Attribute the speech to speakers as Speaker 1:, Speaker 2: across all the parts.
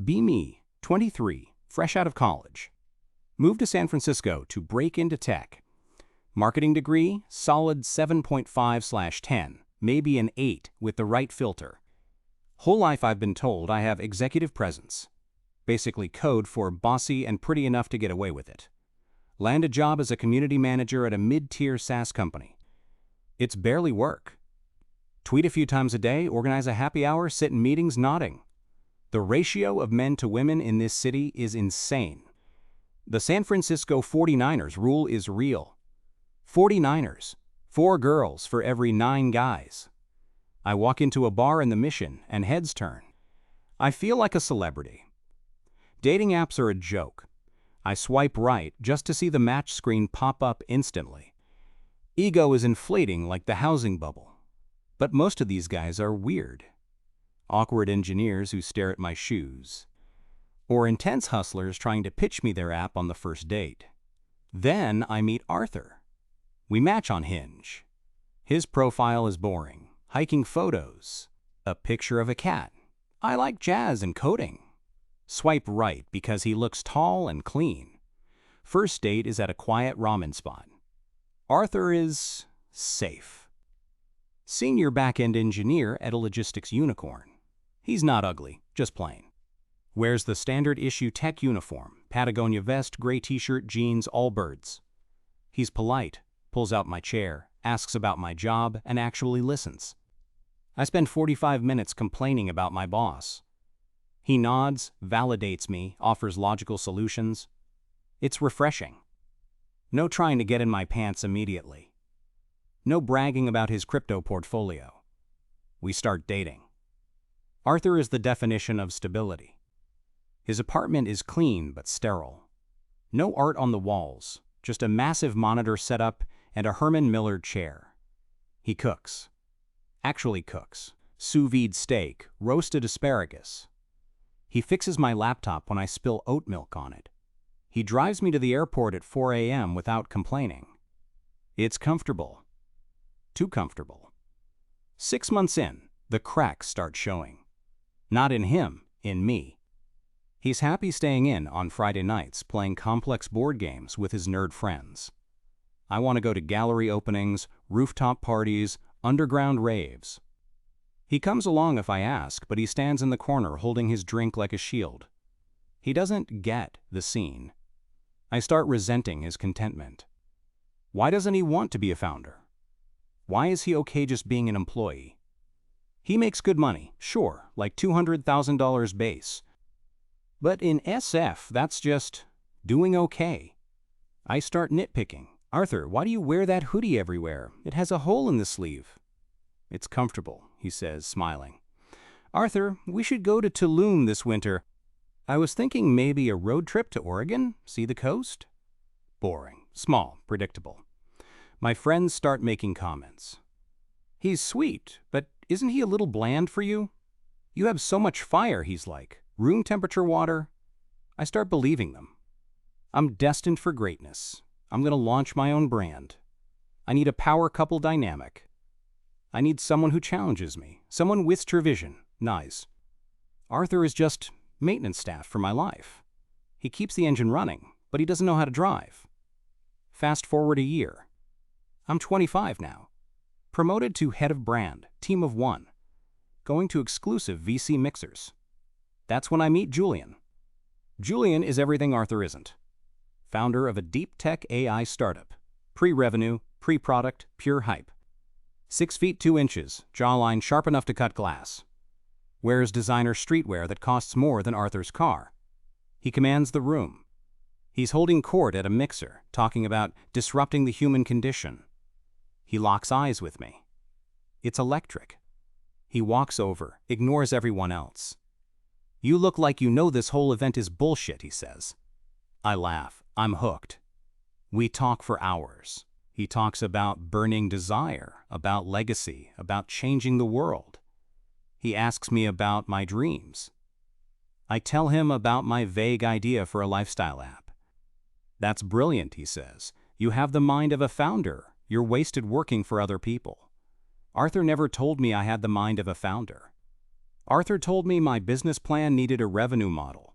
Speaker 1: Be me, 23, fresh out of college. Moved to San Francisco to break into tech. Marketing degree, solid 7.5/10, maybe an 8 with the right filter. Whole life I've been told I have executive presence. Basically code for bossy and pretty enough to get away with it. Land a job as a community manager at a mid-tier SaaS company. It's barely work. Tweet a few times a day, organize a happy hour, sit in meetings nodding. The ratio of men to women in this city is insane. The San Francisco 49ers rule is real. 49ers, 4 girls for every 9 guys. I walk into a bar in the Mission and heads turn. I feel like a celebrity. Dating apps are a joke. I swipe right just to see the match screen pop up instantly. Ego is inflating like the housing bubble. But most of these guys are weird. Awkward engineers who stare at my shoes. Or intense hustlers trying to pitch me their app on the first date. Then I meet Arthur. We match on Hinge. His profile is boring. Hiking photos. A picture of a cat. I like jazz and coding. Swipe right because he looks tall and clean. First date is at a quiet ramen spot. Arthur is safe. Senior back-end engineer at a logistics unicorn. He's not ugly, just plain. Wears the standard issue tech uniform, Patagonia vest, gray t-shirt, jeans, all birds. He's polite, pulls out my chair, asks about my job, and actually listens. I spend 45 minutes complaining about my boss. He nods, validates me, offers logical solutions. It's refreshing. No trying to get in my pants immediately. No bragging about his crypto portfolio. We start dating. Arthur is the definition of stability. His apartment is clean but sterile. No art on the walls, just a massive monitor setup and a Herman Miller chair. He cooks. Actually cooks. Sous vide steak, roasted asparagus. He fixes my laptop when I spill oat milk on it. He drives me to the airport at 4 a.m. without complaining. It's comfortable. Too comfortable. 6 months in, the cracks start showing. Not in him, in me. He's happy staying in on Friday nights playing complex board games with his nerd friends. I want to go to gallery openings, rooftop parties, underground raves. He comes along if I ask, but he stands in the corner holding his drink like a shield. He doesn't get the scene. I start resenting his contentment. Why doesn't he want to be a founder? Why is he okay just being an employee? He makes good money, sure, like $200,000 base. But in SF, that's just doing okay. I start nitpicking. Arthur, why do you wear that hoodie everywhere? It has a hole in the sleeve. It's comfortable, he says, smiling. Arthur, we should go to Tulum this winter. I was thinking maybe a road trip to Oregon, see the coast? Boring, small, predictable. My friends start making comments. He's sweet, but isn't he a little bland for you? You have so much fire, he's like. Room temperature water. I start believing them. I'm destined for greatness. I'm going to launch my own brand. I need a power couple dynamic. I need someone who challenges me, someone with true vision. Nice. Arthur is just maintenance staff for my life. He keeps the engine running, but he doesn't know how to drive. Fast forward a year. I'm 25 now. Promoted to head of brand, team of 1. Going to exclusive VC mixers. That's when I meet Julian. Julian is everything Arthur isn't. Founder of a deep tech AI startup. Pre-revenue, pre-product, pure hype. 6 feet 2 inches, jawline sharp enough to cut glass. Wears designer streetwear that costs more than Arthur's car. He commands the room. He's holding court at a mixer, talking about disrupting the human condition. He locks eyes with me. It's electric. He walks over, ignores everyone else. You look like you know this whole event is bullshit, he says. I laugh. I'm hooked. We talk for hours. He talks about burning desire, about legacy, about changing the world. He asks me about my dreams. I tell him about my vague idea for a lifestyle app. That's brilliant, he says. You have the mind of a founder. You're wasted working for other people. Arthur never told me I had the mind of a founder. Arthur told me my business plan needed a revenue model.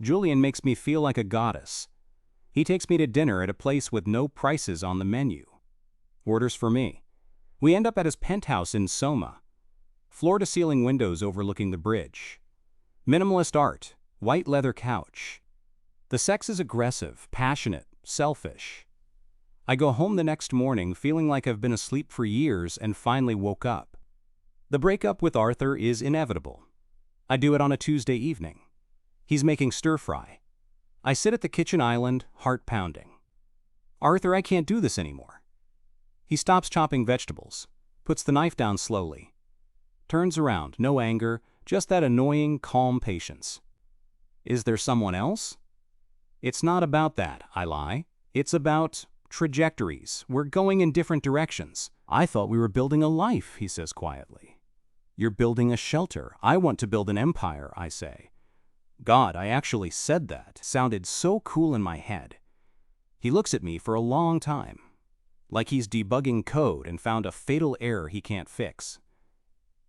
Speaker 1: Julian makes me feel like a goddess. He takes me to dinner at a place with no prices on the menu. Orders for me. We end up at his penthouse in Soma. Floor-to-ceiling windows overlooking the bridge. Minimalist art, white leather couch. The sex is aggressive, passionate, selfish. I go home the next morning feeling like I've been asleep for years and finally woke up. The breakup with Arthur is inevitable. I do it on a Tuesday evening. He's making stir-fry. I sit at the kitchen island, heart pounding. Arthur, I can't do this anymore. He stops chopping vegetables, puts the knife down slowly, turns around, no anger, just that annoying, calm patience. Is there someone else? It's not about that, I lie. It's about trajectories. We're going in different directions. I thought we were building a life, he says quietly. You're building a shelter. I want to build an empire, I say. God, I actually said that. Sounded so cool in my head. He looks at me for a long time, like he's debugging code and found a fatal error he can't fix.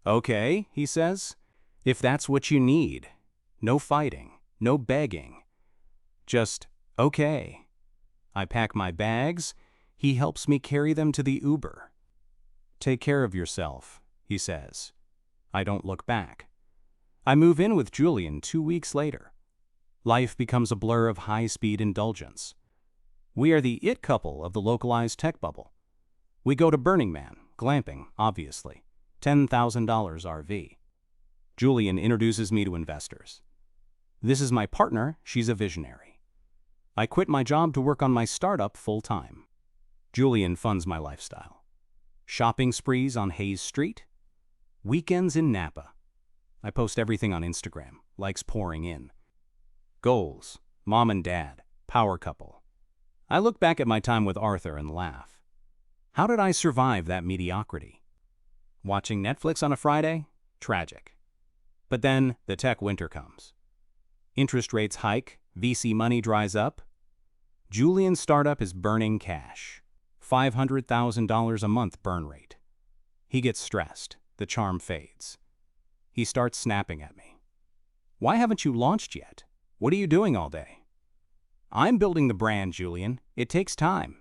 Speaker 1: Okay, he says, if that's what you need. No fighting, no begging. Just, okay. I pack my bags. He helps me carry them to the Uber. Take care of yourself, he says. I don't look back. I move in with Julian 2 weeks later. Life becomes a blur of high-speed indulgence. We are the it couple of the localized tech bubble. We go to Burning Man, glamping, obviously. $10,000 RV. Julian introduces me to investors. This is my partner, she's a visionary. I quit my job to work on my startup full-time. Julian funds my lifestyle. Shopping sprees on Hayes Street. Weekends in Napa. I post everything on Instagram, likes pouring in. Goals, mom and dad, power couple. I look back at my time with Arthur and laugh. How did I survive that mediocrity? Watching Netflix on a Friday? Tragic. But then the tech winter comes. Interest rates hike, VC money dries up. Julian's startup is burning cash. $500,000 a month burn rate. He gets stressed. The charm fades. He starts snapping at me. Why haven't you launched yet? What are you doing all day? I'm building the brand, Julian. It takes time.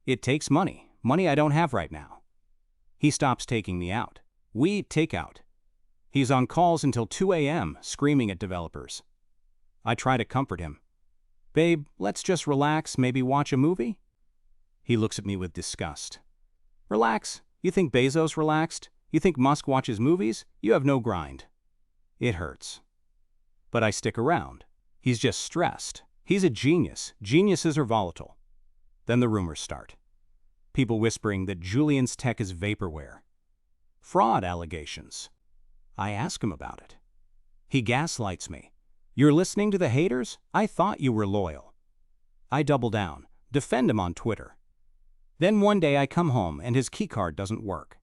Speaker 1: It takes money. Money I don't have right now. He stops taking me out. We eat takeout. He's on calls until 2 a.m., screaming at developers. I try to comfort him. Babe, let's just relax, maybe watch a movie? He looks at me with disgust. Relax? You think Bezos relaxed? You think Musk watches movies? You have no grind. It hurts. But I stick around. He's just stressed. He's a genius. Geniuses are volatile. Then the rumors start. People whispering that Julian's tech is vaporware. Fraud allegations. I ask him about it. He gaslights me. You're listening to the haters? I thought you were loyal. I double down, defend him on Twitter. Then one day I come home and his keycard doesn't work.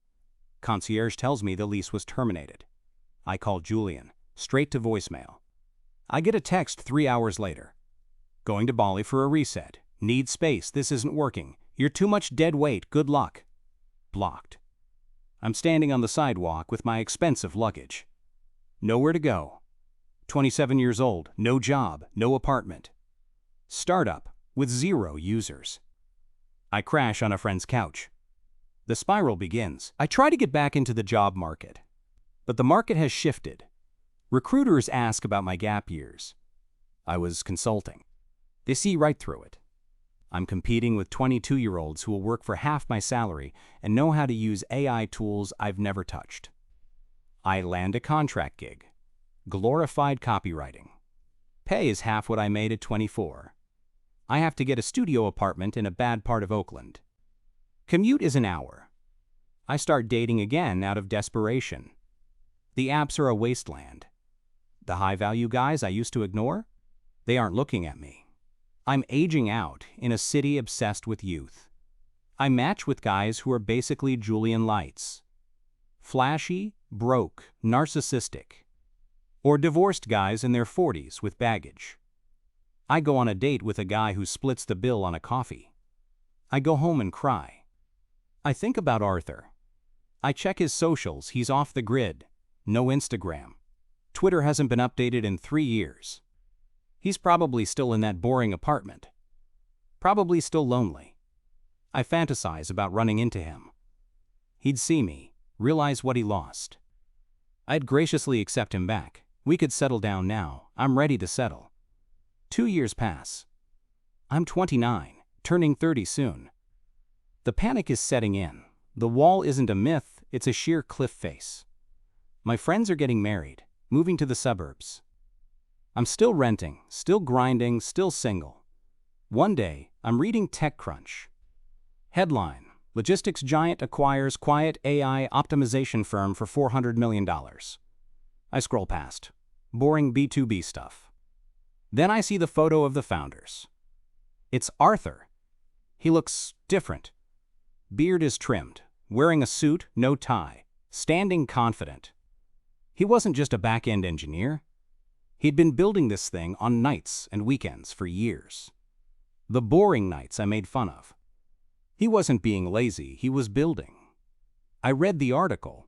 Speaker 1: Concierge tells me the lease was terminated. I call Julian, straight to voicemail. I get a text 3 hours later. Going to Bali for a reset. Need space, this isn't working. You're too much dead weight, good luck. Blocked. I'm standing on the sidewalk with my expensive luggage. Nowhere to go. 27 years old, no job, no apartment. Startup with 0 users. I crash on a friend's couch. The spiral begins. I try to get back into the job market, but the market has shifted. Recruiters ask about my gap years. I was consulting. They see right through it. I'm competing with 22-year-olds who will work for half my salary and know how to use AI tools I've never touched. I land a contract gig. Glorified copywriting. Pay is half what I made at 24. I have to get a studio apartment in a bad part of Oakland. Commute is an hour. I start dating again out of desperation. The apps are a wasteland. The high-value guys I used to ignore? They aren't looking at me. I'm aging out in a city obsessed with youth. I match with guys who are basically Julian Lights. Flashy, broke, narcissistic. Or divorced guys in their 40s with baggage. I go on a date with a guy who splits the bill on a coffee. I go home and cry. I think about Arthur. I check his socials, he's off the grid. No Instagram. Twitter hasn't been updated in 3 years. He's probably still in that boring apartment. Probably still lonely. I fantasize about running into him. He'd see me, realize what he lost. I'd graciously accept him back. We could settle down now. I'm ready to settle. 2 years pass. I'm 29, turning 30 soon. The panic is setting in. The wall isn't a myth, it's a sheer cliff face. My friends are getting married, moving to the suburbs. I'm still renting, still grinding, still single. One day, I'm reading TechCrunch. Headline: Logistics giant acquires quiet AI optimization firm for $400 million. I scroll past. Boring B2B stuff. Then I see the photo of the founders. It's Arthur. He looks different. Beard is trimmed, wearing a suit, no tie, standing confident. He wasn't just a back-end engineer. He'd been building this thing on nights and weekends for years. The boring nights I made fun of. He wasn't being lazy, he was building. I read the article.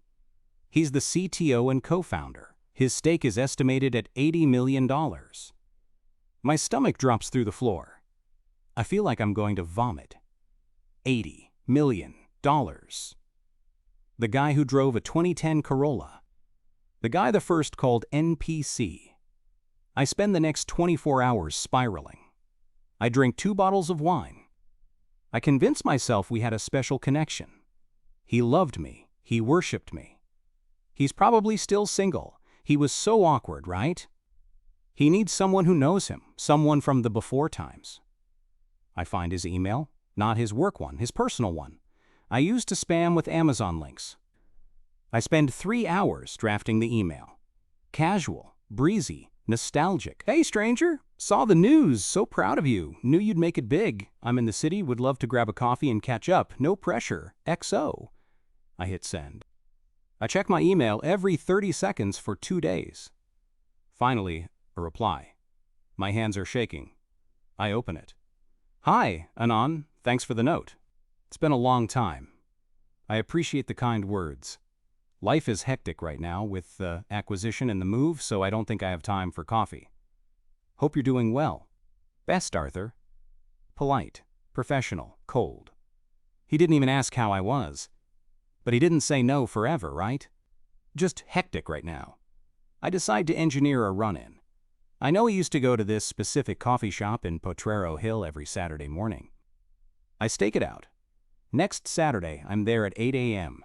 Speaker 1: He's the CTO and co-founder. His stake is estimated at $80 million. My stomach drops through the floor. I feel like I'm going to vomit. $80 million. The guy who drove a 2010 Corolla. The guy the first called NPC. I spend the next 24 hours spiraling. I drink 2 bottles of wine. I convince myself we had a special connection. He loved me. He worshipped me. He's probably still single. He was so awkward, right? He needs someone who knows him, someone from the before times. I find his email, not his work one, his personal one. I used to spam with Amazon links. I spend 3 hours drafting the email. Casual, breezy, nostalgic. Hey stranger, saw the news, so proud of you. Knew you'd make it big. I'm in the city, would love to grab a coffee and catch up. No pressure. XO. I hit send. I check my email every 30 seconds for 2 days. Finally, a reply. My hands are shaking. I open it. Hi, Anon. Thanks for the note. It's been a long time. I appreciate the kind words. Life is hectic right now with the acquisition and the move, so I don't think I have time for coffee. Hope you're doing well. Best, Arthur. Polite, professional, cold. He didn't even ask how I was. But he didn't say no forever, right? Just hectic right now. I decide to engineer a run-in. I know he used to go to this specific coffee shop in Potrero Hill every Saturday morning. I stake it out. Next Saturday, I'm there at 8 a.m.,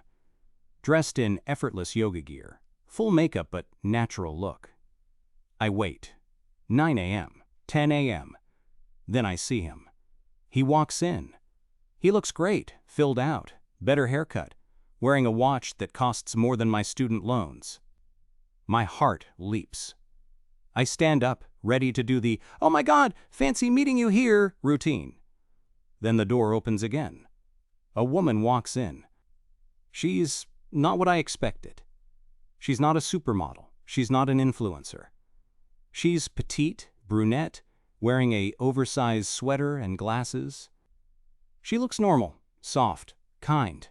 Speaker 1: dressed in effortless yoga gear, full makeup but natural look. I wait. 9 a.m., 10 a.m. Then I see him. He walks in. He looks great, filled out, better haircut, wearing a watch that costs more than my student loans. My heart leaps. I stand up, ready to do the, "Oh my God, fancy meeting you here," routine. Then the door opens again. A woman walks in. She's not what I expected. She's not a supermodel. She's not an influencer. She's petite, brunette, wearing a oversized sweater and glasses. She looks normal, soft, kind.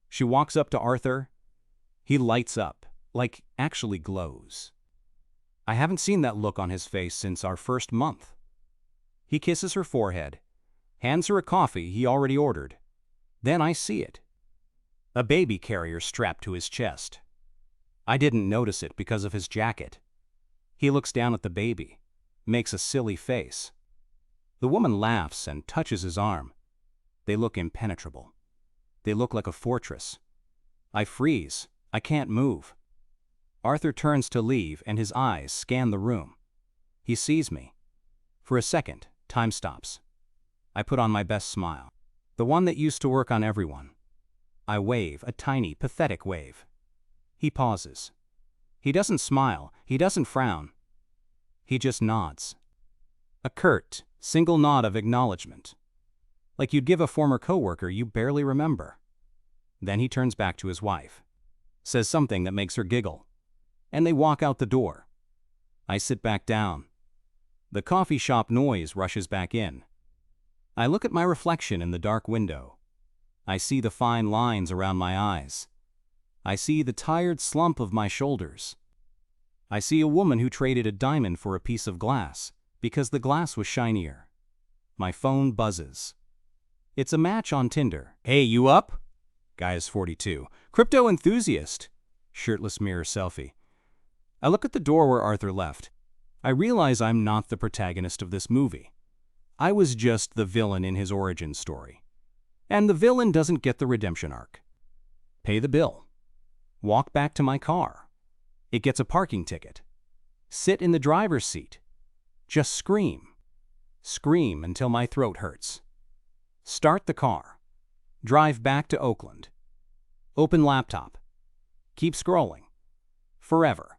Speaker 1: She walks up to Arthur. He lights up, like actually glows. I haven't seen that look on his face since our first month. He kisses her forehead, hands her a coffee he already ordered. Then I see it. A baby carrier strapped to his chest. I didn't notice it because of his jacket. He looks down at the baby, makes a silly face. The woman laughs and touches his arm. They look impenetrable. They look like a fortress. I freeze. I can't move. Arthur turns to leave and his eyes scan the room. He sees me. For a second, time stops. I put on my best smile. The one that used to work on everyone. I wave, a tiny, pathetic wave. He pauses. He doesn't smile. He doesn't frown. He just nods. A curt, single nod of acknowledgement. Like you'd give a former coworker you barely remember. Then he turns back to his wife. Says something that makes her giggle. And they walk out the door. I sit back down. The coffee shop noise rushes back in. I look at my reflection in the dark window. I see the fine lines around my eyes. I see the tired slump of my shoulders. I see a woman who traded a diamond for a piece of glass because the glass was shinier. My phone buzzes. It's a match on Tinder. Hey, you up? Guy is 42. Crypto enthusiast. Shirtless mirror selfie. I look at the door where Arthur left. I realize I'm not the protagonist of this movie. I was just the villain in his origin story. And the villain doesn't get the redemption arc. Pay the bill. Walk back to my car. It gets a parking ticket. Sit in the driver's seat. Just scream. Scream until my throat hurts. Start the car. Drive back to Oakland. Open laptop. Keep scrolling. Forever.